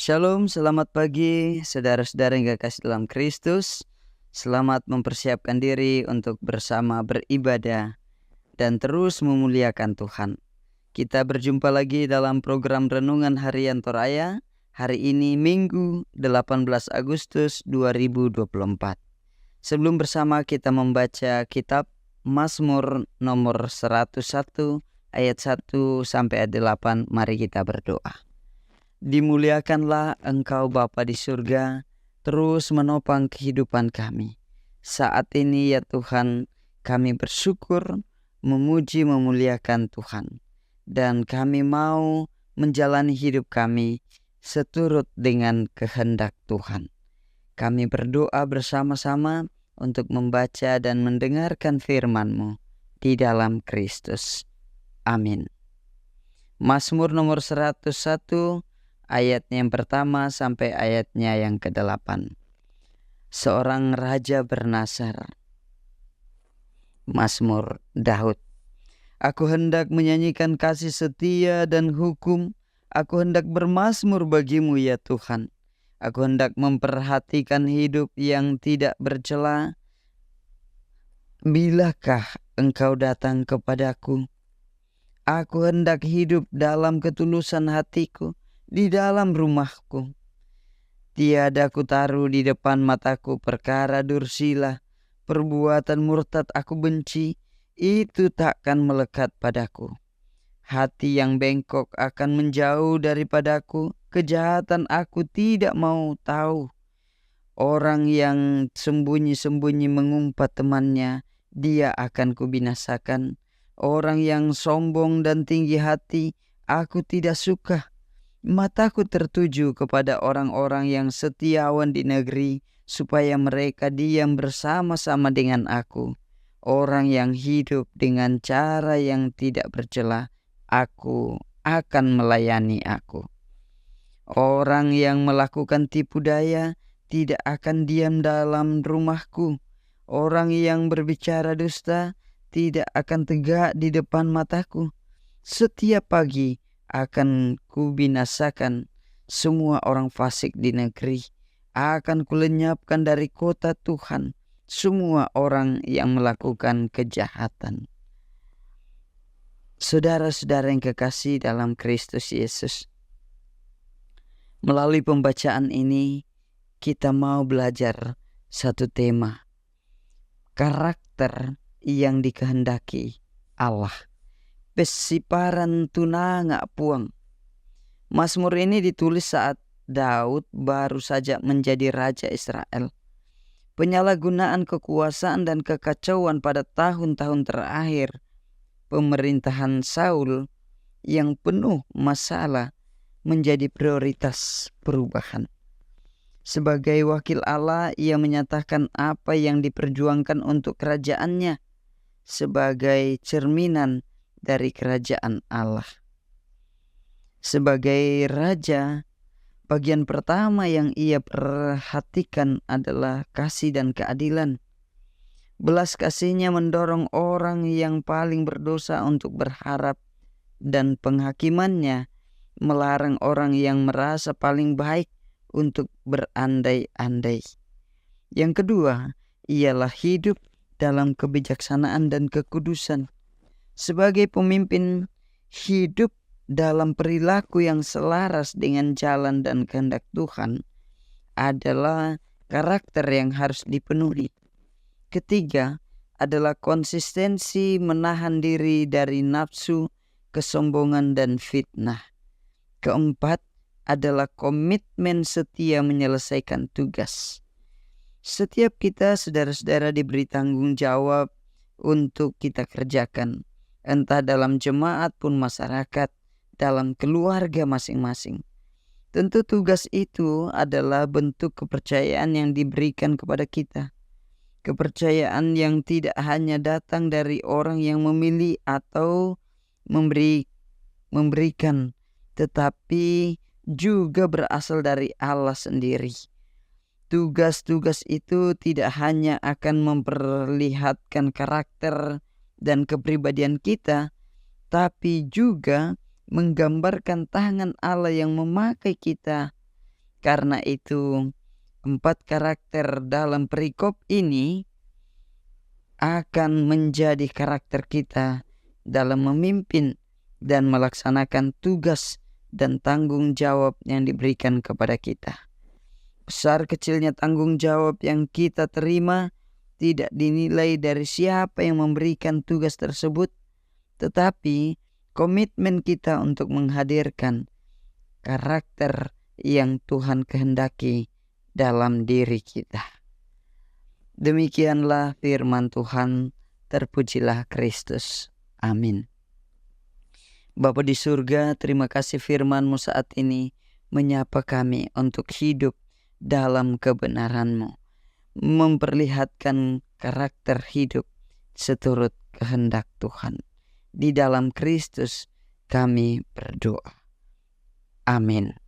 Shalom, selamat pagi saudara-saudara yang kekasih dalam Kristus. Selamat mempersiapkan diri untuk bersama beribadah dan terus memuliakan Tuhan. Kita berjumpa lagi dalam program Renungan Harian Toraya. Hari ini Minggu 18 Agustus 2024. Sebelum bersama kita membaca kitab Mazmur nomor 101 ayat 1 sampai ayat 8, mari kita berdoa. Dimuliakanlah Engkau Bapa di surga, terus menopang kehidupan kami. Saat ini ya Tuhan, kami bersyukur, memuji, memuliakan Tuhan. Dan kami mau menjalani hidup kami seturut dengan kehendak Tuhan. Kami berdoa bersama-sama untuk membaca dan mendengarkan firman-Mu di dalam Kristus. Amin. Mazmur nomor 101 ayatnya yang pertama sampai ayatnya yang ke-8. Seorang raja bernasar. Mazmur Daud. Aku hendak menyanyikan kasih setia dan hukum. Aku hendak bermazmur bagimu ya Tuhan. Aku hendak memperhatikan hidup yang tidak bercela. Bilakah Engkau datang kepadaku? Aku hendak hidup dalam ketulusan hatiku di dalam rumahku. Tiada ku taruh di depan mataku perkara dursila, perbuatan murtad aku benci, itu takkan melekat padaku. Hati yang bengkok akan menjauh daripadaku, kejahatan aku tidak mau tahu. Orang yang sembunyi-sembunyi mengumpat temannya, dia akan kubinasakan. Orang yang sombong dan tinggi hati, aku tidak suka. Mataku tertuju kepada orang-orang yang setiawan di negeri, supaya mereka diam bersama-sama dengan aku. Orang yang hidup dengan cara yang tidak bercela, aku akan melayani aku. Orang yang melakukan tipu daya tidak akan diam dalam rumahku. Orang yang berbicara dusta tidak akan tegak di depan mataku. Setiap pagi akan kubinasakan semua orang fasik di negeri. Akan kulenyapkan dari kota Tuhan semua orang yang melakukan kejahatan. Saudara-saudara yang kekasih dalam Kristus Yesus, melalui pembacaan ini kita mau belajar satu tema, karakter yang dikehendaki Allah. Pesiparan tunanga puang. Mazmur ini ditulis saat Daud baru saja menjadi raja Israel. Penyalahgunaan kekuasaan dan kekacauan pada tahun-tahun terakhir pemerintahan Saul yang penuh masalah menjadi prioritas perubahan. Sebagai wakil Allah, ia menyatakan apa yang diperjuangkan untuk kerajaannya sebagai cerminan dari kerajaan Allah. Sebagai raja, bagian pertama yang ia perhatikan adalah kasih dan keadilan. Belas kasihnya mendorong orang yang paling berdosa untuk berharap, dan penghakimannya melarang orang yang merasa paling baik untuk berandai-andai. Yang kedua, ialah hidup dalam kebijaksanaan dan kekudusan. Sebagai pemimpin, hidup dalam perilaku yang selaras dengan jalan dan kehendak Tuhan adalah karakter yang harus dipenuhi. Ketiga adalah konsistensi menahan diri dari nafsu, kesombongan, dan fitnah. Keempat adalah komitmen setia menyelesaikan tugas. Setiap kita, saudara-saudara, diberi tanggung jawab untuk kita kerjakan. Entah dalam jemaat pun masyarakat, dalam keluarga masing-masing. Tentu tugas itu adalah bentuk kepercayaan yang diberikan kepada kita. Kepercayaan yang tidak hanya datang dari orang yang memilih atau memberikan, tetapi juga berasal dari Allah sendiri. Tugas-tugas itu tidak hanya akan memperlihatkan karakter dan kepribadian kita, tapi juga menggambarkan tangan Allah yang memakai kita Karena itu 4 karakter dalam perikop ini akan menjadi karakter kita dalam memimpin dan melaksanakan tugas dan tanggung jawab yang diberikan kepada kita. Besar kecilnya tanggung jawab yang kita terima tidak dinilai dari siapa yang memberikan tugas tersebut, tetapi komitmen kita untuk menghadirkan karakter yang Tuhan kehendaki dalam diri kita. Demikianlah firman Tuhan, terpujilah Kristus. Amin. Bapa di surga, terima kasih firman-Mu saat ini menyapa kami untuk hidup dalam kebenaran-Mu, memperlihatkan karakter hidup seturut kehendak Tuhan. Di dalam Kristus kami berdoa. Amin.